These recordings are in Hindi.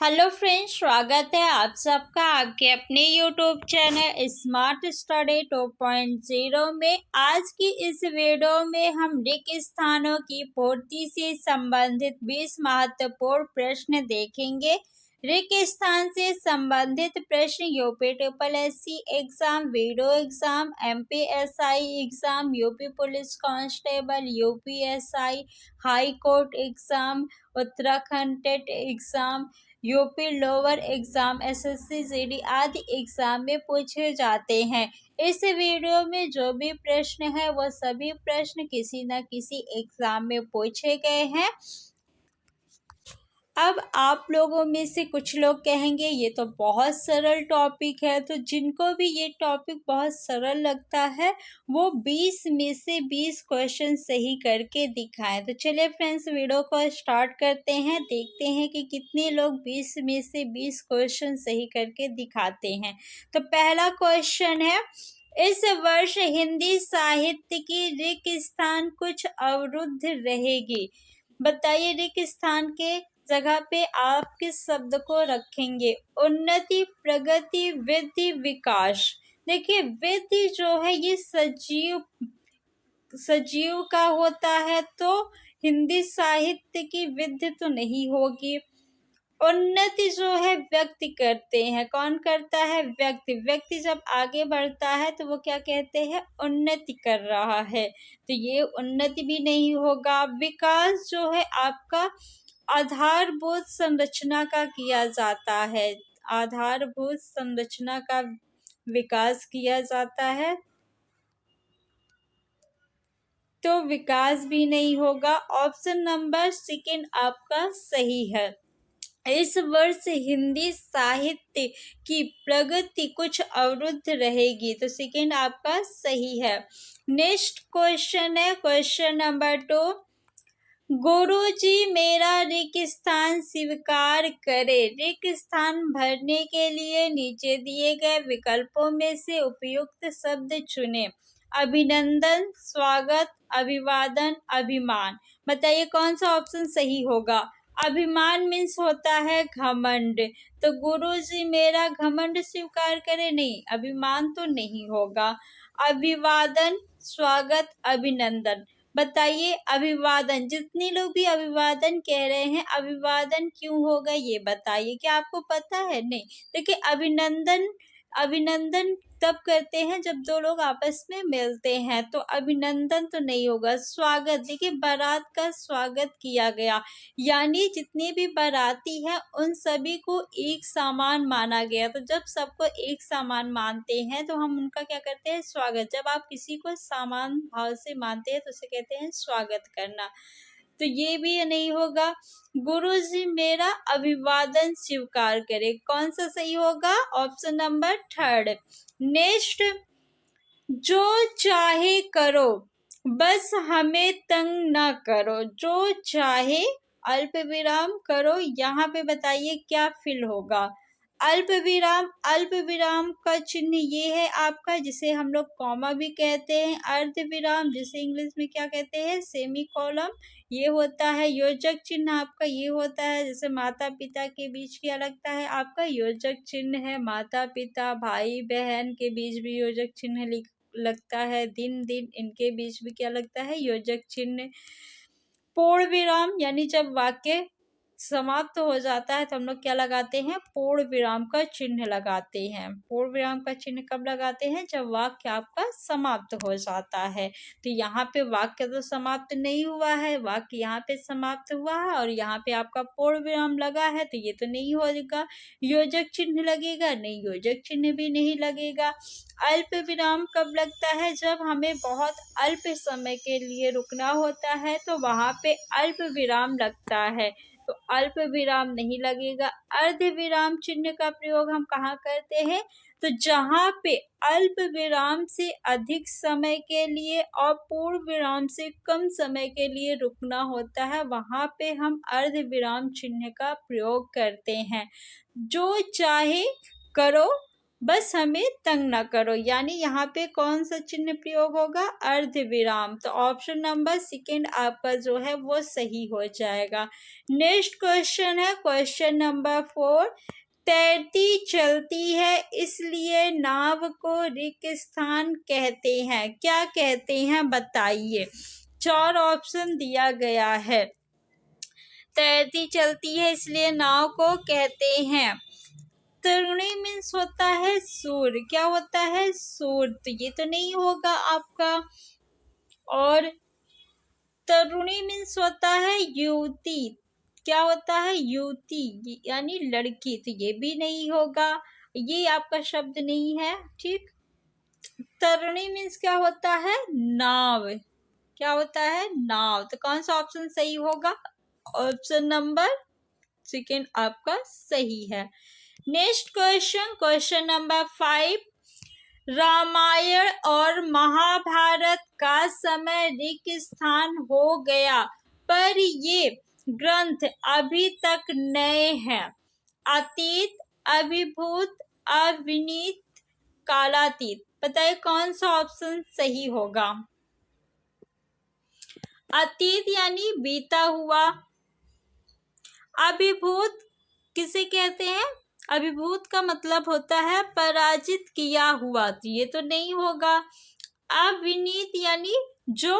हेलो फ्रेंड्स, स्वागत है आप सबका आपके अपने यूट्यूब चैनल स्मार्ट स्टडी 2.0 में। आज की इस वीडियो में हम रिक्त स्थानों की पूर्ति से संबंधित 20 महत्वपूर्ण प्रश्न देखेंगे। रिक्त स्थान से संबंधित प्रश्न UP triple SC exam, VDO exam, MPSI exam, UP police constable, UPSI, high court exam, Uttarakhand TET exam, UP lower exam, SSC GD आदि एग्जाम में पूछे जाते हैं। इस वीडियो में जो भी प्रश्न है वो सभी प्रश्न किसी न किसी एग्जाम में पूछे गए हैं। अब आप लोगों में से कुछ लोग कहेंगे ये तो बहुत सरल टॉपिक है, तो जिनको भी ये टॉपिक बहुत सरल लगता है वो 20 में से 20 क्वेश्चन सही करके दिखाएं। तो चलिए फ्रेंड्स, वीडियो को स्टार्ट करते हैं, देखते हैं कि कितने लोग 20 में से 20 क्वेश्चन सही करके दिखाते हैं। तो पहला क्वेश्चन है, इस वर्ष हिंदी साहित्य की रिक्त स्थान कुछ अवरुद्ध रहेगी। बताइए रिक्त स्थान के जगह पे आप किस शब्द को रखेंगे? उन्नति, प्रगति, वृद्धि, विकास। देखिए वृद्धि जो है ये सजीव का होता है, तो हिंदी साहित्य की वृद्धि तो नहीं होगी। उन्नति जो है व्यक्ति करते हैं, कौन करता है? व्यक्ति। व्यक्ति जब आगे बढ़ता है तो वो क्या कहते हैं? उन्नति कर रहा है, तो ये उन्नति भी नहीं होगा। विकास जो है आपका आधारभूत संरचना का किया जाता है, आधारभूत संरचना का विकास किया जाता है, तो विकास भी नहीं होगा। ऑप्शन नंबर सेकंड आपका सही है। इस वर्ष हिंदी साहित्य की प्रगति कुछ अवरुद्ध रहेगी, तो सेकंड आपका सही है। नेक्स्ट क्वेश्चन है क्वेश्चन नंबर 2, गुरुजी मेरा रिक्त स्थान स्वीकार करे। रिक्त स्थान भरने के लिए नीचे दिए गए विकल्पों में से उपयुक्त शब्द चुने। अभिनंदन, स्वागत, अभिवादन, अभिमान। बताइए कौन सा ऑप्शन सही होगा? अभिमान मीन्स होता है घमंड, तो गुरुजी मेरा घमंड स्वीकार करे, नहीं, अभिमान तो नहीं होगा। अभिवादन, स्वागत, अभिनंदन। बताइए अभिवादन, जितने लोग भी अभिवादन कह रहे हैं, अभिवादन क्यों होगा ये बताइए, क्या आपको पता है? नहीं। देखिए अभिनंदन तब करते हैं जब दो लोग आपस में मिलते हैं, तो अभिनंदन तो नहीं होगा। स्वागत, देखिए बारात का स्वागत किया गया, यानी जितने भी बाराती हैं उन सभी को एक समान माना गया, तो जब सबको एक समान मानते हैं तो हम उनका क्या करते हैं? स्वागत। जब आप किसी को समान भाव से मानते हैं तो उसे कहते हैं स्वागत करना, तो ये भी नहीं होगा। गुरुजी मेरा अभिवादन स्वीकार करे, कौन सा सही होगा? Option number third. नेक्स्ट, जो चाहे करो बस हमें तंग ना करो। जो चाहे अल्प विराम करो, यहाँ पे बताइए क्या फिल होगा? अल्प विराम, अल्प विराम का चिन्ह ये है आपका, जिसे हम लोग कॉमा भी कहते हैं। अर्ध विराम, जिसे इंग्लिश में क्या कहते हैं? सेमी कॉलम, ये होता है। योजक चिन्ह आपका ये होता है, जैसे माता पिता के बीच क्या लगता है? आपका योजक चिन्ह है। माता पिता, भाई बहन के बीच भी योजक चिन्ह लगता है। दिन दिन इनके बीच भी क्या लगता है? योजक चिन्ह। पूर्ण विराम, यानी जब वाक्य समाप्त हो जाता है तो हम लोग क्या लगाते हैं? पूर्ण विराम का चिन्ह लगाते हैं। पूर्ण विराम का चिन्ह कब लगाते हैं? जब वाक्य आपका समाप्त हो जाता है। तो यहाँ पे वाक्य तो समाप्त नहीं हुआ है, वाक्य यहाँ पे समाप्त हुआ है और यहाँ पे आपका पूर्ण विराम लगा है, तो ये तो नहीं होगा। योजक चिन्ह लगेगा? नहीं, योजक चिन्ह भी नहीं लगेगा। अल्प विराम कब लगता है? जब हमें बहुत अल्प समय के लिए रुकना होता है, तो वहां पे अल्प विराम लगता है, तो अल्प विराम नहीं लगेगा। अर्ध विराम चिन्ह का प्रयोग हम कहाँ करते हैं? तो जहाँ पे अल्प विराम से अधिक समय के लिए और पूर्ण विराम से कम समय के लिए रुकना होता है, वहां पे हम अर्ध विराम चिन्ह का प्रयोग करते हैं। जो चाहे करो बस हमें तंग ना करो, यानी यहाँ पे कौन सा चिन्ह प्रयोग होगा, अर्ध विराम। तो ऑप्शन नंबर सेकंड आपका जो है वो सही हो जाएगा। नेक्स्ट क्वेश्चन है क्वेश्चन नंबर 4। तैरती चलती है इसलिए नाव को रिक्त स्थान कहते हैं, क्या कहते हैं बताइए। 4 ऑप्शन दिया गया है। तैरती चलती है इसलिए नाव को कहते हैं। तरुणी मीन्स होता है सूर्य, क्या होता है, सूर्य, तो ये तो नहीं होगा आपका। और तरुणी मीन्स होता है युवती, क्या होता है, युवती यानी लड़की, तो ये भी नहीं होगा, ये आपका शब्द नहीं है। ठीक, तरुणी मीन्स क्या होता है, नाव, क्या होता है, नाव। तो कौन सा ऑप्शन सही होगा, ऑप्शन नंबर सेकंड आपका सही है। Next question question number 5। Ramayana और महाभारत का समय रिक्त स्थान हो गया पर ये ग्रंथ अभी तक नए हैं। अतीत, अभिभूत, अविनीत, कालातीत। बताइए कौन सा ऑप्शन सही होगा। अतीत यानी बीता हुआ। अभिभूत किसे कहते हैं, अभिभूत का मतलब होता है पराजित किया हुआ, तो ये तो नहीं होगा। अविनीत यानी जो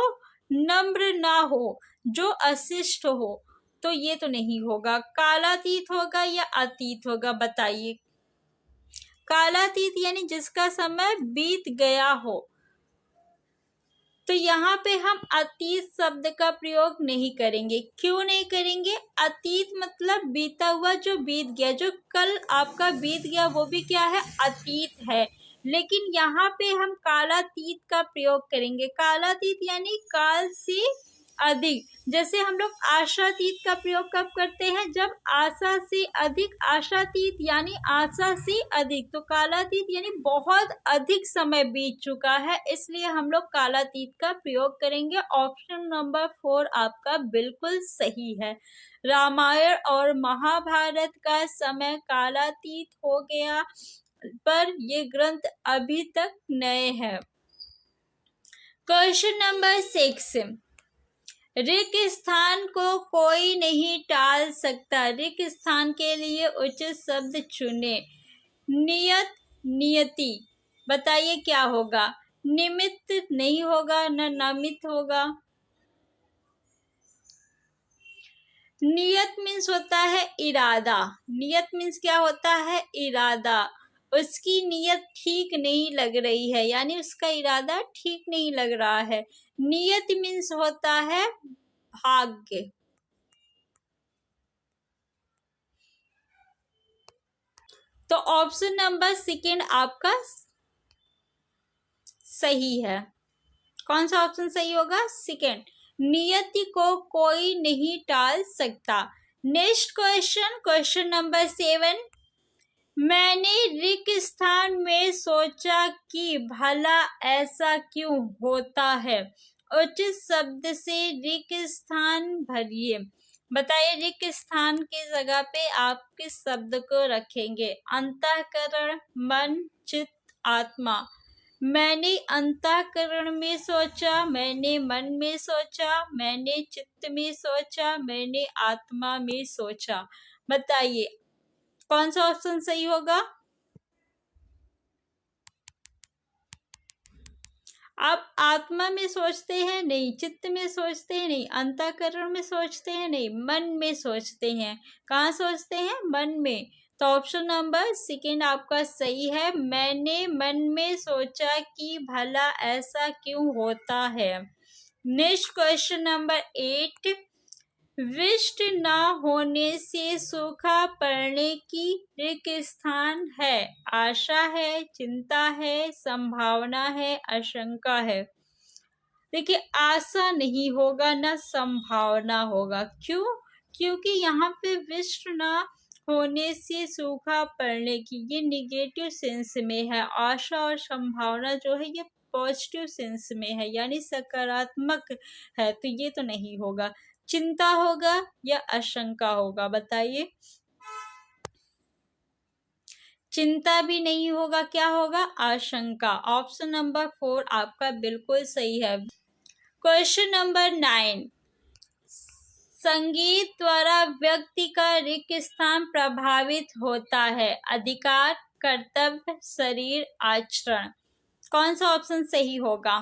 नम्र ना हो, जो अशिष्ट हो, तो ये तो नहीं होगा। कालातीत होगा या अतीत होगा बताइए। कालातीत यानी जिसका समय बीत गया हो, तो यहाँ पे हम अतीत शब्द का प्रयोग नहीं करेंगे। क्यों नहीं करेंगे, अतीत मतलब बीता हुआ, जो बीत गया, जो कल आपका बीत गया वो भी क्या है, अतीत है। लेकिन यहाँ पे हम कालातीत का प्रयोग करेंगे। कालातीत यानी काल से अधिक। जैसे हम लोग आशातीत का प्रयोग कब करते हैं, जब आशा से अधिक, आशातीत यानी आशा से अधिक। तो कालातीत यानी बहुत अधिक समय बीत चुका है, इसलिए हम लोग कालातीत का प्रयोग करेंगे। ऑप्शन नंबर 4 आपका बिल्कुल सही है। रामायण और महाभारत का समय कालातीत हो गया पर ये ग्रंथ अभी तक नए हैं। Question number 6। रिक्त स्थान को कोई नहीं टाल सकता। रिक्त स्थान के लिए उचित शब्द चुने। नियत, नियति। बताइए क्या होगा। निमित्त नहीं होगा, न नमित होगा। नियत मीन्स होता है इरादा। नियत मीन्स क्या होता है, इरादा। उसकी नियत ठीक नहीं लग रही है, यानी उसका इरादा ठीक नहीं लग रहा है। नियत मीन्स होता है भाग्य। तो ऑप्शन नंबर सेकंड आपका सही है। कौन सा ऑप्शन सही होगा, सेकंड। नियति को कोई नहीं टाल सकता। Next question question number 7। मैंने रिक्त स्थान में सोचा कि भला ऐसा क्यों होता है। उचित शब्द से रिक्त स्थान भरिए। बताइए रिक्त स्थान की जगह पे आप किस शब्द को रखेंगे। अंतःकरण, मन, चित्त, आत्मा। मैंने अंतःकरण में सोचा, मैंने मन में सोचा, मैंने चित्त में सोचा, मैंने आत्मा में सोचा। बताइए कौन सा ऑप्शन सही होगा। आप आत्मा में सोचते हैं नहीं, चित्त में सोचते हैं नहीं, अंतःकरण में सोचते हैं नहीं, मन में सोचते हैं। कहाँ सोचते हैं, मन में। तो ऑप्शन नंबर सेकंड आपका सही है। मैंने मन में सोचा कि भला ऐसा क्यों होता है। Next question number 8। वृष्टि न होने से सूखा पड़ने की रिक्त स्थान है। आशा है, चिंता है, संभावना है, आशंका है। देखिए आशा नहीं होगा, ना संभावना होगा। क्यों, क्योंकि यहाँ पे वृष्टि न होने से सूखा पड़ने की, ये निगेटिव सेंस में है। आशा और संभावना जो है ये पॉजिटिव सेंस में है, यानी सकारात्मक है, तो ये तो नहीं होगा। चिंता होगा या आशंका होगा बताइए। चिंता भी नहीं होगा, क्या होगा? आशंका। ऑप्शन नंबर 4 आपका बिल्कुल सही है। क्वेश्चन नंबर 9, संगीत द्वारा व्यक्ति का रिक्त स्थान प्रभावित होता है। अधिकार, कर्तव्य, शरीर, आचरण। कौन सा ऑप्शन सही होगा?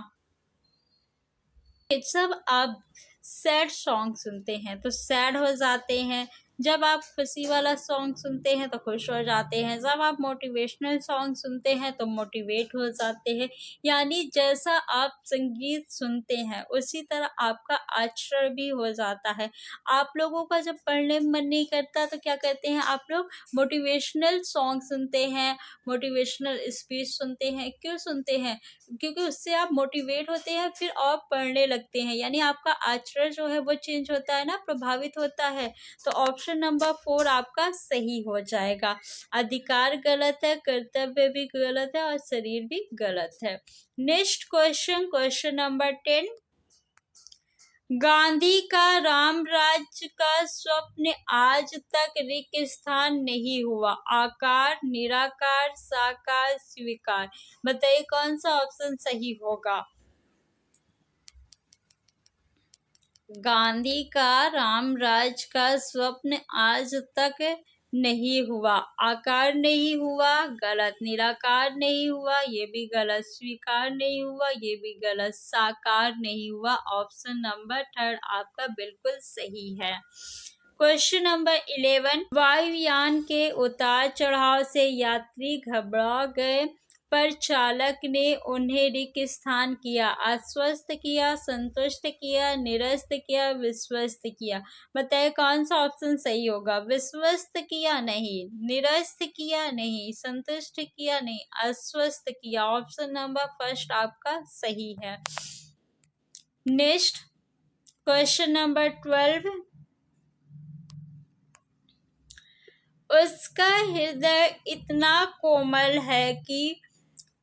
जब आप सैड सॉन्ग सुनते हैं तो सैड हो जाते हैं, जब आप खुशी वाला सॉन्ग सुनते हैं तो खुश हो जाते हैं, जब आप मोटिवेशनल सॉन्ग सुनते हैं तो मोटिवेट हो जाते हैं। यानी जैसा आप संगीत सुनते हैं उसी तरह आपका आचरण भी हो जाता है। आप लोगों का जब पढ़ने में मन नहीं करता तो क्या करते हैं आप लोग? मोटिवेशनल सॉन्ग सुनते हैं, मोटिवेशनल स्पीच सुनते हैं। क्यों सुनते हैं? क्योंकि उससे आप मोटिवेट होते हैं, फिर और पढ़ने लगते हैं। यानी आपका आचरण जो है वो चेंज होता है ना, प्रभावित होता है। तो ऑप्शन नंबर 4 आपका सही हो जाएगा। अधिकार गलत है, कर्तव्य भी गलत है और शरीर भी गलत है। Next question, question number 10, Gandhi का राम राज्य का स्वप्न आज तक रिक्त स्थान नहीं हुआ। आकार, निराकार, साकार, स्वीकार। बताइए कौन सा ऑप्शन सही होगा? गांधी का राम राज्य का स्वप्न आज तक नहीं हुआ। आकार नहीं हुआ, गलत। निराकार नहीं हुआ, ये भी गलत। स्वीकार नहीं हुआ, ये भी गलत। साकार नहीं हुआ। ऑप्शन नंबर 3 आपका बिल्कुल सही है। क्वेश्चन नंबर 11, वायुयान के उतार चढ़ाव से यात्री घबरा गए पर चालक ने उन्हें रिक्त स्थान किया। आश्वस्त किया, संतुष्ट किया, निरस्त किया, विश्वस्त किया। बताइए कौन सा ऑप्शन सही होगा? विश्वस्त किया नहीं, निरस्त किया नहीं, संतुष्ट किया नहीं, आश्वस्त किया। ऑप्शन नंबर फर्स्ट आपका सही है। नेक्स्ट क्वेश्चन नंबर 12, उसका हृदय इतना कोमल है कि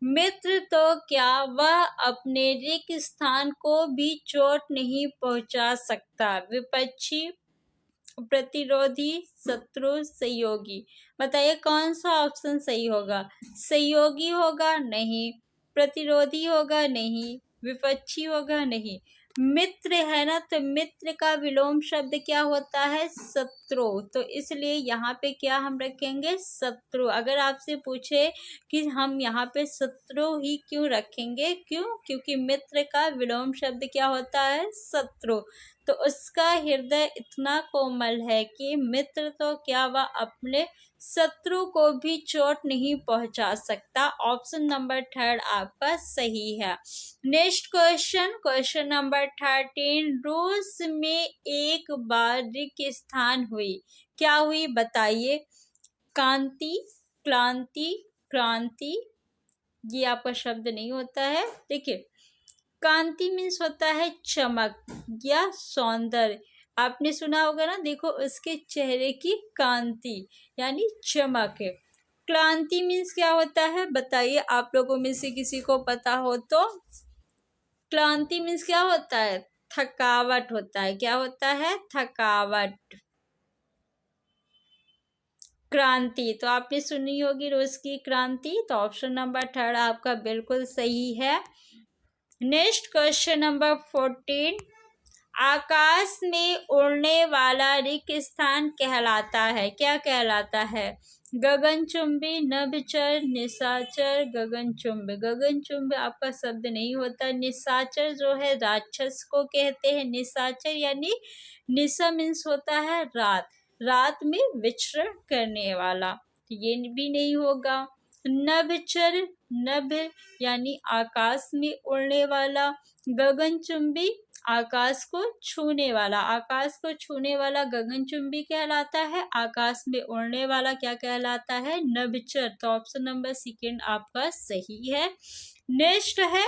मित्र तो क्या, वह अपने रिक्त स्थान को भी चोट नहीं पहुंचा सकता। विपक्षी, प्रतिरोधी, शत्रु, सहयोगी। बताइए कौन सा ऑप्शन सही होगा? सहयोगी होगा? नहीं। प्रतिरोधी होगा? नहीं। विपक्षी होगा? नहीं। मित्र है ना, तो मित्र का विलोम शब्द क्या होता है? शत्रु। तो इसलिए यहाँ पे क्या हम रखेंगे? शत्रु। अगर आपसे पूछे कि हम यहाँ पे शत्रु ही क्यों रखेंगे, क्यों? क्योंकि मित्र का विलोम शब्द क्या होता है? शत्रु। तो उसका हृदय इतना कोमल है कि मित्र तो क्या, वह अपने शत्रु को भी चोट नहीं पहुंचा सकता। ऑप्शन नंबर 3 आपका सही है। नेक्स्ट क्वेश्चन, क्वेश्चन नंबर 13, रूस में एक बार रिक्त स्थान हुई। क्या हुई? बताइए। कांति, क्लांति, क्रांति। ये आपका शब्द नहीं होता है। देखिए, कांति मीन्स होता है चमक या सौंदर्य। आपने सुना होगा ना, देखो उसके चेहरे की कांति यानी चमक है। क्लांति मीन्स क्या होता है? बताइए, आप लोगों में से किसी को पता हो तो। क्लांति मीन्स क्या होता है? थकावट होता है। क्या होता है? थकावट। क्रांति तो आपने सुनी होगी, रूस की क्रांति। तो ऑप्शन नंबर 3 आपका बिल्कुल सही है। नेक्स्ट क्वेश्चन नंबर 14, आकाश में उड़ने वाला रिक्त स्थान कहलाता है। क्या कहलाता है? गगनचुंबी, नभचर, निशाचर, गगनचुंब। गगनचुंब आपका शब्द नहीं होता। निशाचर जो है राक्षस को कहते हैं। निशाचर यानी निशा मीन्स होता है रात, रात में विचरण करने वाला। ये भी नहीं होगा। नभचर, नभ यानी आकाश में उड़ने वाला। गगनचुंबी आकाश को छूने वाला। आकाश को छूने वाला गगनचुंबी कहलाता है। आकाश में उड़ने वाला क्या कहलाता है? नभचर। तो ऑप्शन नंबर 2 आपका सही है। नेक्स्ट है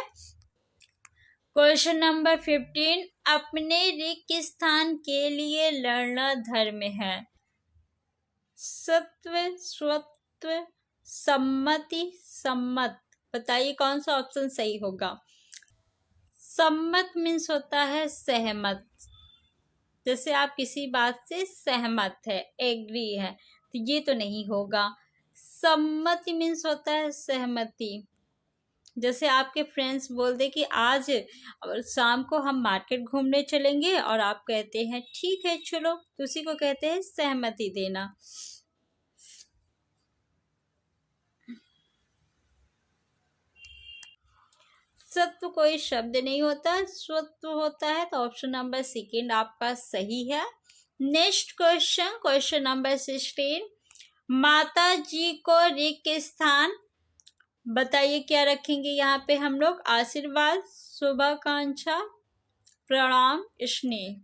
क्वेश्चन नंबर 15, अपने रिक्त स्थान के लिए लड़ना धर्म है। सत्व, स्वत्व, सम्मति, सम्मत। बताइए कौन सा ऑप्शन सही होगा? सम्मत मीन्स होता है सहमत। जैसे आप किसी बात से सहमत है, एग्री है, तो ये तो नहीं होगा। सम्मति मीन्स होता है सहमति। जैसे आपके फ्रेंड्स बोल दे कि आज शाम को हम मार्केट घूमने चलेंगे और आप कहते हैं ठीक है चलो, तो उसी को कहते हैं सहमति देना। सत्व कोई शब्द नहीं होता, स्वत्व होता है, तो ऑप्शन नंबर सेकेंड आपका सही है। नेक्स्ट क्वेश्चन, क्वेश्चन नंबर 16, माता जी को रिक्त स्थान बताइए क्या रखेंगे यहाँ पे हम लोग? आशीर्वाद, शुभाकांक्षा, प्रणाम, स्नेह।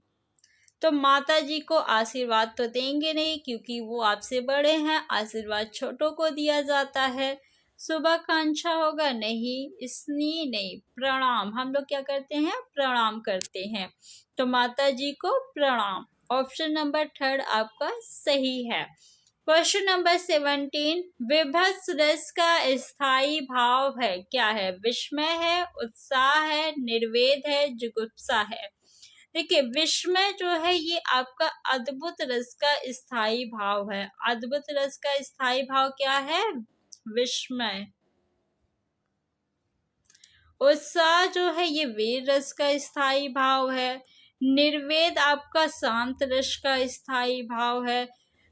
तो माता जी को आशीर्वाद तो देंगे नहीं क्योंकि वो आपसे बड़े हैं, आशीर्वाद छोटों को दिया जाता है। शुभाकांक्षा होगा नहीं, स्नेह नहीं, प्रणाम हम लोग क्या करते हैं? प्रणाम करते हैं। तो माता जी को प्रणाम। ऑप्शन नंबर थर्ड आपका सही है। क्वेश्चन नंबर 17, विभत्स रस का स्थायी भाव है, क्या है? विस्मय है, उत्साह है, निर्वेद है, जुगुप्सा है। देखिए विस्मय जो है ये आपका अद्भुत रस का स्थायी भाव है। अद्भुत रस का स्थायी भाव क्या है? विस्मय। उत्साह जो है ये वीर रस का स्थायी भाव है। निर्वेद आपका शांत रस का स्थायी भाव है।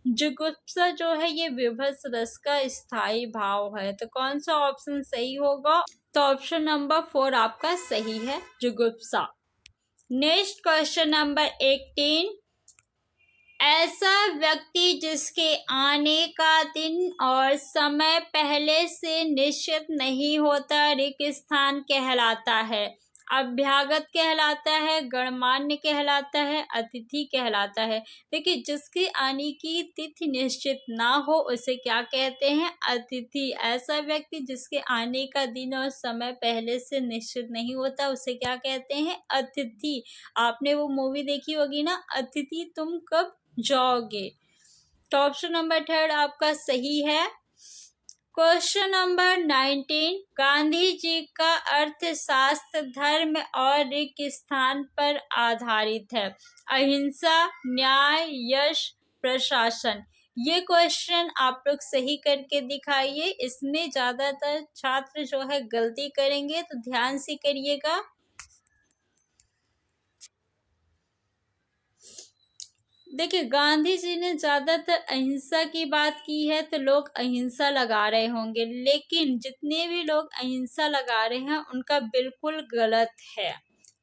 जुगुप्सा जो है ये विभत्स रस का स्थायी भाव है। तो कौन सा ऑप्शन सही होगा? तो ऑप्शन नंबर 4 आपका सही है, जुगुप्सा। नेक्स्ट क्वेश्चन नंबर 18, ऐसा व्यक्ति जिसके आने का दिन और समय पहले से निश्चित नहीं होता रिक्त स्थान कहलाता है। अभ्यागत कहलाता है, गणमान्य कहलाता है, अतिथि कहलाता है। देखिए जिसके आने की तिथि निश्चित ना हो उसे क्या कहते हैं? अतिथि। ऐसा व्यक्ति जिसके आने का दिन और समय पहले से निश्चित नहीं होता उसे क्या कहते हैं? अतिथि। आपने वो मूवी देखी होगी ना, अतिथि तुम कब जाओगे। तो ऑप्शन नंबर थर्ड आपका सही है। क्वेश्चन नंबर 19, गांधी जी का अर्थशास्त्र धर्म और रिक्त स्थान पर आधारित है। अहिंसा, न्याय, यश, प्रशासन। ये क्वेश्चन आप लोग सही करके दिखाइए। इसमें ज्यादातर छात्र जो है गलती करेंगे, तो ध्यान से करिएगा। देखिए गांधी जी ने ज्यादातर अहिंसा की बात की है तो लोग अहिंसा लगा रहे होंगे, लेकिन जितने भी लोग अहिंसा लगा रहे हैं उनका बिल्कुल गलत है।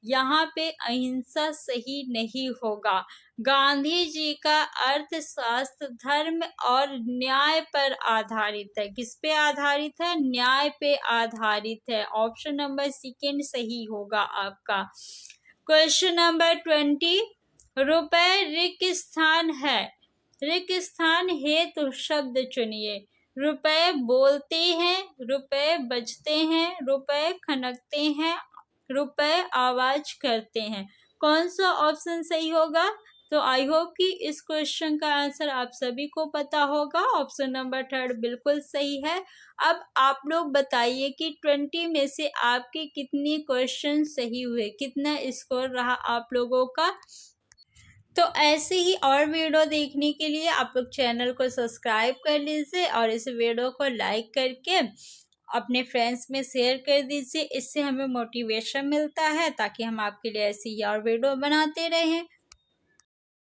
यहाँ पे अहिंसा सही नहीं होगा। गांधी जी का अर्थशास्त्र धर्म और न्याय पर आधारित है। किस पे आधारित है? न्याय पे आधारित है। ऑप्शन नंबर सेकेंड सही होगा आपका। क्वेश्चन नंबर 20, रुपए रिक्त स्थान है। रिक्त स्थान हेतु शब्द चुनिए। रुपए बोलते हैं, रुपए बजते हैं, रुपए खनकते हैं, रुपए आवाज करते हैं। कौन सा ऑप्शन सही होगा? तो आई होप कि इस क्वेश्चन का आंसर आप सभी को पता होगा। ऑप्शन नंबर थर्ड बिल्कुल सही है। अब आप लोग बताइए कि 20 में से आपके कितने क्वेश्चन सही हुए, कितना स्कोर रहा आप लोगों का। तो ऐसे ही और वीडियो देखने के लिए आप लोग चैनल को सब्सक्राइब कर लीजिए और इस वीडियो को लाइक करके अपने फ्रेंड्स में शेयर कर दीजिए। इससे हमें मोटिवेशन मिलता है ताकि हम आपके लिए ऐसी ही और वीडियो बनाते रहें।